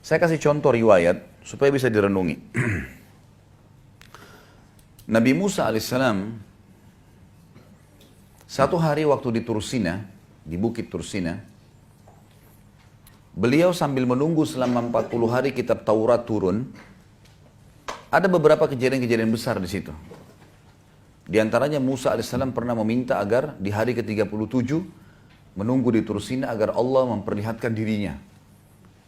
Saya kasih contoh riwayat supaya bisa direnungi. Nabi Musa alaihissalam satu hari waktu di Tursina, di bukit Tursina, beliau sambil menunggu selama 40 hari kitab Taurat turun. Ada beberapa kejadian-kejadian besar di situ. Di antaranya Musa alaihissalam pernah meminta agar di hari ke-37 menunggu di Tursina agar Allah memperlihatkan dirinya.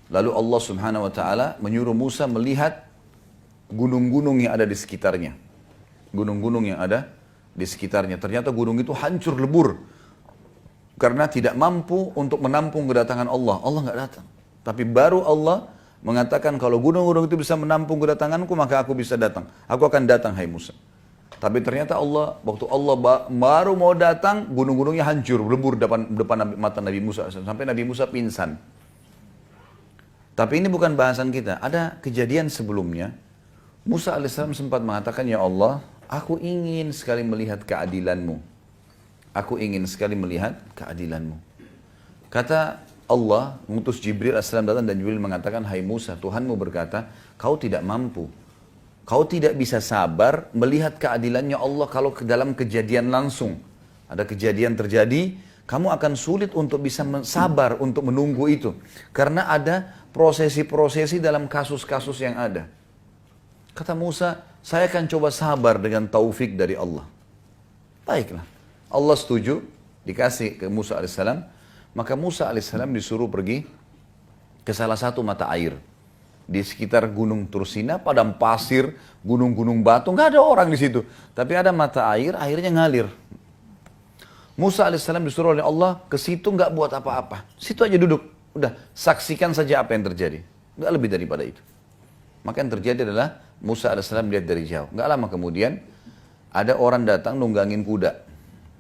Lalu Allah subhanahu wa ta'ala menyuruh Musa melihat gunung-gunung yang ada di sekitarnya. Gunung-gunung yang ada di sekitarnya. Ternyata gunung itu hancur lebur. Karena tidak mampu untuk menampung kedatangan Allah. Allah nggak datang. Tapi baru Allah mengatakan kalau gunung-gunung itu bisa menampung kedatanganku, maka aku bisa datang. Aku akan datang, hai Musa. Tapi ternyata Allah, waktu Allah baru mau datang, gunung-gunungnya hancur, lebur depan mata Nabi Musa. Sampai Nabi Musa pingsan. Tapi ini bukan bahasan kita. Ada kejadian sebelumnya. Musa alaihissalam sempat mengatakan, ya Allah, aku ingin sekali melihat keadilanmu. Aku ingin sekali melihat keadilanmu. Kata Allah, mengutus Jibril alaihissalam datang dan Jibril mengatakan, hai Musa, Tuhanmu berkata, kau tidak mampu. Kau tidak bisa sabar melihat keadilannya Allah kalau ke dalam kejadian langsung. Ada kejadian terjadi, kamu akan sulit untuk bisa sabar untuk menunggu itu. Karena ada prosesi-prosesi dalam kasus-kasus yang ada. Kata Musa, saya akan coba sabar dengan taufik dari Allah. Baiklah. Allah setuju, dikasih ke Musa alaihissalam. Maka Musa alaihissalam disuruh pergi ke salah satu mata air. Di sekitar gunung Tursina, padang pasir, gunung-gunung batu, nggak ada orang di situ. Tapi ada mata air, airnya ngalir. Musa alaihissalam disuruh oleh Allah ke situ nggak buat apa-apa. Situ aja duduk. Udah, saksikan saja apa yang terjadi. Nggak lebih daripada itu. Maka yang terjadi adalah Musa alaihissalam lihat dari jauh. Nggak lama kemudian ada orang datang nunggangin kuda.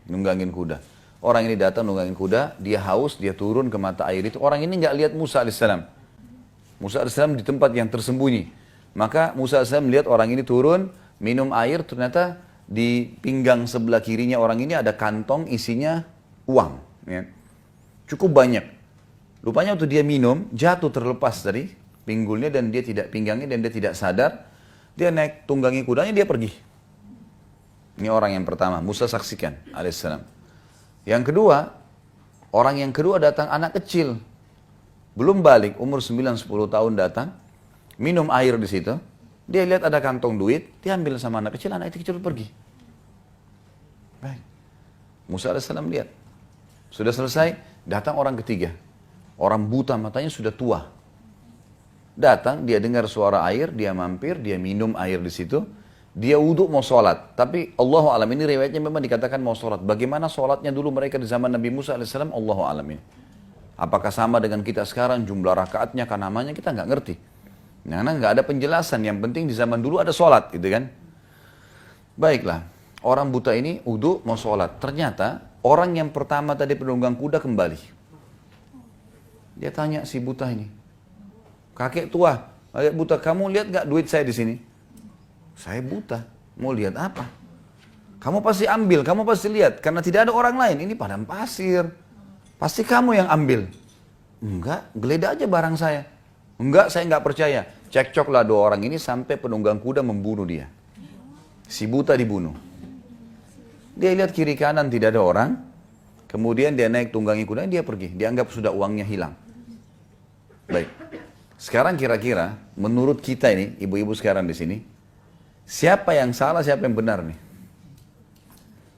Nunggangin kuda. Orang ini datang nunggangin kuda, dia haus, dia turun ke mata air itu. Orang ini nggak lihat Musa alaihissalam. Musa alaihissalam di tempat yang tersembunyi. Maka Musa alaihissalam melihat orang ini turun, minum air, ternyata di pinggang sebelah kirinya orang ini ada kantong isinya uang. Ya. Cukup banyak. Rupanya waktu dia minum, jatuh terlepas dari pinggulnya dan dia tidak pinggangnya dan dia tidak sadar. Dia naik tunggangi kudanya, dia pergi. Ini orang yang pertama, Musa saksikan alaihissalam. Yang kedua, orang yang kedua datang anak kecil. Belum balik, umur 9-10 tahun datang, minum air di situ. Dia lihat ada kantong duit, dia ambil sama anak itu kecil pergi. Baik. Musa alaihissalam lihat. Sudah selesai, datang orang ketiga. Orang buta matanya sudah tua. Datang, dia dengar suara air, dia mampir, dia minum air di situ. Dia wudhu mau sholat. Tapi Allahu a'lam, ini riwayatnya memang dikatakan mau sholat. Bagaimana sholatnya dulu mereka di zaman Nabi Musa alaihissalam, Allahu a'lam ini. Apakah sama dengan kita sekarang, jumlah rakaatnya, kan namanya kita nggak ngerti. Karena nggak ada penjelasan, yang penting di zaman dulu ada sholat gitu kan. Baiklah, orang buta ini wudhu mau sholat. Ternyata orang yang pertama tadi penunggang kuda kembali. Dia tanya si buta ini, kakek tua, kakek buta, kamu lihat nggak duit saya di sini? Saya buta, mau lihat apa? Kamu pasti ambil, kamu pasti lihat, karena tidak ada orang lain. Ini padang pasir, pasti kamu yang ambil. Enggak, geledah aja barang saya. Enggak, saya nggak percaya. Cekcoklah dua orang ini sampai penunggang kuda membunuh dia. Si buta dibunuh. Dia lihat kiri kanan tidak ada orang. Kemudian dia naik tunggangi kuda, dia pergi. Dianggap sudah uangnya hilang. Baik. Sekarang kira-kira menurut kita ini, ibu-ibu sekarang di sini, siapa yang salah, siapa yang benar nih?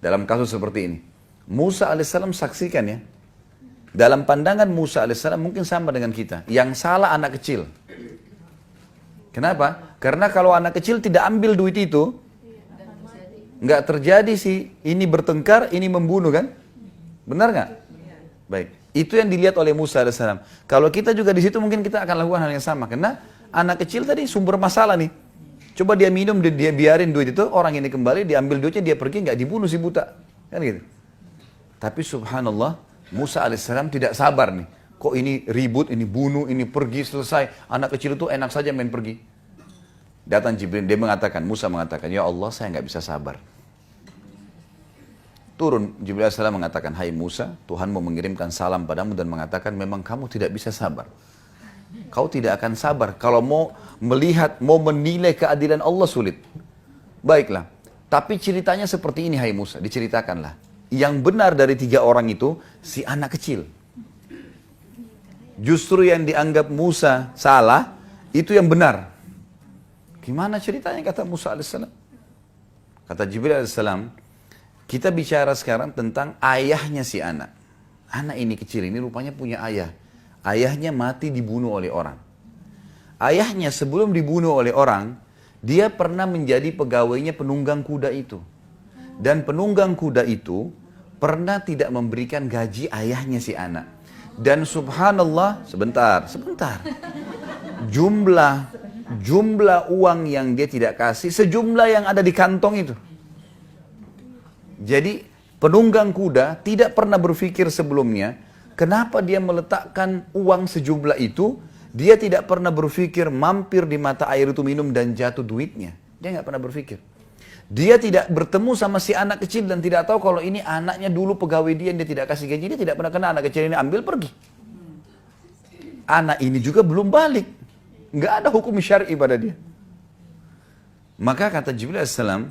Dalam kasus seperti ini. Musa alaihissalam saksikan ya. Dalam pandangan Musa alaihissalam mungkin sama dengan kita. Yang salah anak kecil. Kenapa? Karena kalau anak kecil tidak ambil duit itu, nggak terjadi sih ini bertengkar, ini membunuh kan? Benar nggak? Baik. Itu yang dilihat oleh Musa alaihissalam. Kalau kita juga di situ mungkin kita akan lakukan hal yang sama. Karena anak kecil tadi sumber masalah nih. Coba dia minum, dia biarin duit itu, orang ini kembali, diambil duitnya, dia pergi, nggak dibunuh si buta. Kan gitu. Tapi subhanallah, Musa alaihissalam tidak sabar nih. Kok ini ribut, ini bunuh, ini pergi, selesai. Anak kecil itu enak saja main pergi. Datang Jibril, dia mengatakan, Musa mengatakan, ya Allah saya nggak bisa sabar. Turun Jibril AS mengatakan, hai Musa, Tuhan mau mengirimkan salam padamu dan mengatakan memang kamu tidak bisa sabar. Kau tidak akan sabar. Kalau mau melihat, mau menilai keadilan Allah sulit. Baiklah. Tapi ceritanya seperti ini, hai Musa. Diceritakanlah. Yang benar dari 3 orang itu, si anak kecil. Justru yang dianggap Musa salah, itu yang benar. Gimana ceritanya, kata Musa alaihissalam? Kata Jibril alaihissalam, kita bicara sekarang tentang ayahnya si anak. Anak ini kecil ini rupanya punya ayah. Ayahnya mati dibunuh oleh orang. Ayahnya sebelum dibunuh oleh orang, dia pernah menjadi pegawainya penunggang kuda itu. Dan penunggang kuda itu pernah tidak memberikan gaji ayahnya si anak. Dan subhanallah, sebentar. Jumlah uang yang dia tidak kasih, sejumlah yang ada di kantong itu. Jadi penunggang kuda tidak pernah berpikir sebelumnya, kenapa dia meletakkan uang sejumlah itu, dia tidak pernah berpikir mampir di mata air itu minum dan jatuh duitnya. Dia nggak pernah berpikir. Dia tidak bertemu sama si anak kecil dan tidak tahu kalau ini anaknya dulu pegawai dia tidak kasih gaji, dia tidak pernah kenal anak kecil ini ambil pergi. Anak ini juga belum balik. Nggak ada hukum syar'i pada dia. Maka kata Jibril alaihissalam,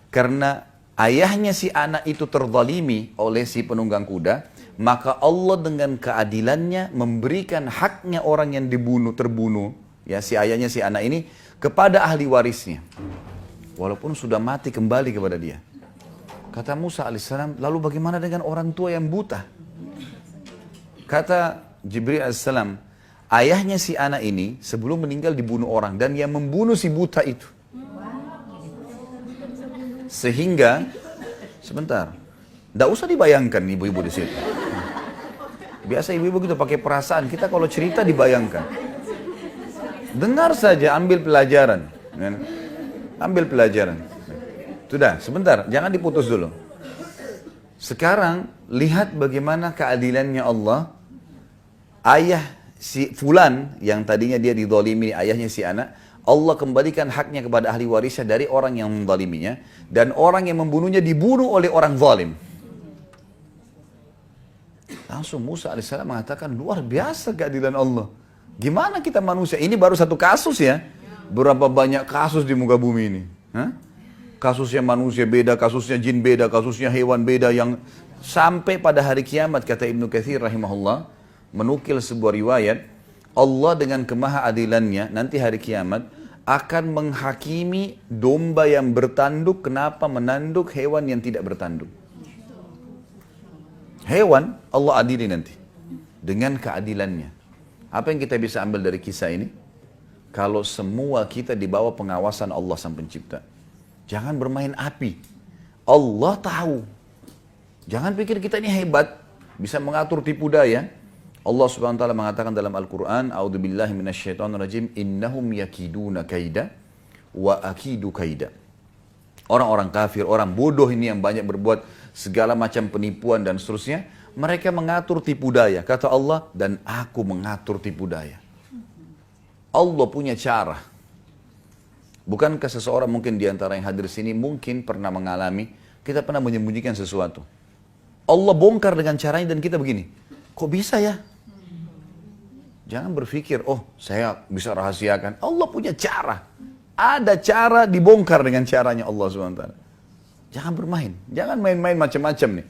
karena ayahnya si anak itu terzalimi oleh si penunggang kuda, maka Allah dengan keadilannya memberikan haknya orang yang terbunuh, ya si ayahnya si anak ini, kepada ahli warisnya. Walaupun sudah mati kembali kepada dia. Kata Musa alaihissalam, lalu bagaimana dengan orang tua yang buta? Kata Jibril alaihissalam, ayahnya si anak ini sebelum meninggal dibunuh orang dan yang membunuh si buta itu. Sehingga, sebentar, tidak usah dibayangkan ibu-ibu di situ. Biasa ibu-ibu kita pakai perasaan, kita kalau cerita dibayangkan. Dengar saja, ambil pelajaran. Ambil pelajaran. Sudah, sebentar, jangan diputus dulu. Sekarang, lihat bagaimana keadilannya Allah. Ayah si fulan yang tadinya dia dizalimi, ayahnya si anak, Allah kembalikan haknya kepada ahli warisnya dari orang yang menzaliminya, dan orang yang membunuhnya dibunuh oleh orang zalim. Langsung Musa alaihissalam mengatakan, luar biasa keadilan Allah. Gimana kita manusia? Ini baru satu kasus ya. Berapa banyak kasus di muka bumi ini? Hah? Kasusnya manusia beda, kasusnya jin beda, kasusnya hewan beda, yang sampai pada hari kiamat, kata Ibnu Katsir rahimahullah, menukil sebuah riwayat, Allah dengan kemahaadilannya nanti hari kiamat akan menghakimi domba yang bertanduk kenapa menanduk hewan yang tidak bertanduk. Hewan Allah adili nanti dengan keadilannya. Apa yang kita bisa ambil dari kisah ini? Kalau semua kita di bawah pengawasan Allah Sang Pencipta, jangan bermain api. Allah tahu. Jangan pikir kita ini hebat, bisa mengatur tipu daya. Allah Subhanahu wa taala mengatakan dalam Al-Qur'an, "A'udzubillahi minasyaitonirrajim, innahum yakiduna kaida wa akidu kaida." Orang-orang kafir, orang bodoh ini yang banyak berbuat segala macam penipuan dan seterusnya, mereka mengatur tipu daya. Kata Allah, dan aku mengatur tipu daya. Allah punya cara. Bukankah seseorang mungkin di antara yang hadir sini mungkin pernah mengalami, kita pernah menyembunyikan sesuatu. Allah bongkar dengan caranya dan kita begini, kok bisa ya? Jangan berpikir, oh saya bisa rahasiakan. Allah punya cara. Ada cara dibongkar dengan caranya Allah SWT. Jangan bermain. Jangan main-main macam-macam nih.